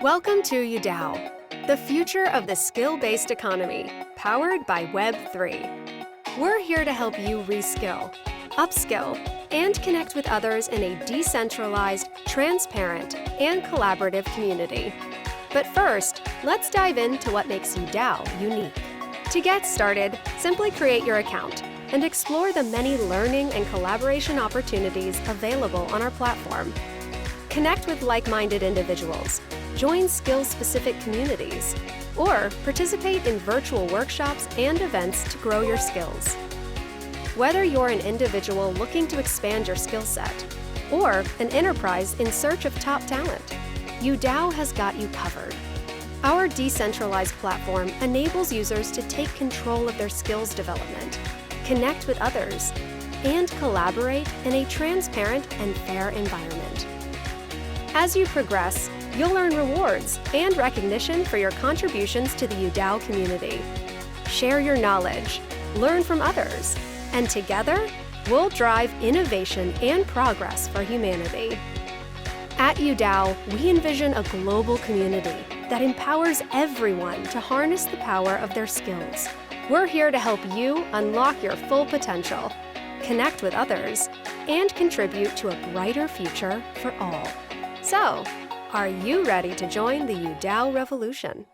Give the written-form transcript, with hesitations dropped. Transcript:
Welcome to Udao, the future of the skill-based economy, powered by Web3. We're here to help you reskill, upskill, and connect with others in a decentralized, transparent, and collaborative community. But first, let's dive into what makes Udao unique. To get started, simply create your account and explore the many learning and collaboration opportunities available on our platform. Connect with like-minded individuals, join skill-specific communities, or participate in virtual workshops and events to grow your skills. Whether you're an individual looking to expand your skill set or an enterprise in search of top talent, Udao has got you covered. Our decentralized platform enables users to take control of their skills development, connect with others, and collaborate in a transparent and fair environment. As you progress, you'll earn rewards and recognition for your contributions to the Udao community. Share your knowledge, learn from others, and together, we'll drive innovation and progress for humanity. At Udao, we envision a global community that empowers everyone to harness the power of their skills. We're here to help you unlock your full potential, connect with others, and contribute to a brighter future for all. So, are you ready to join the Udao revolution?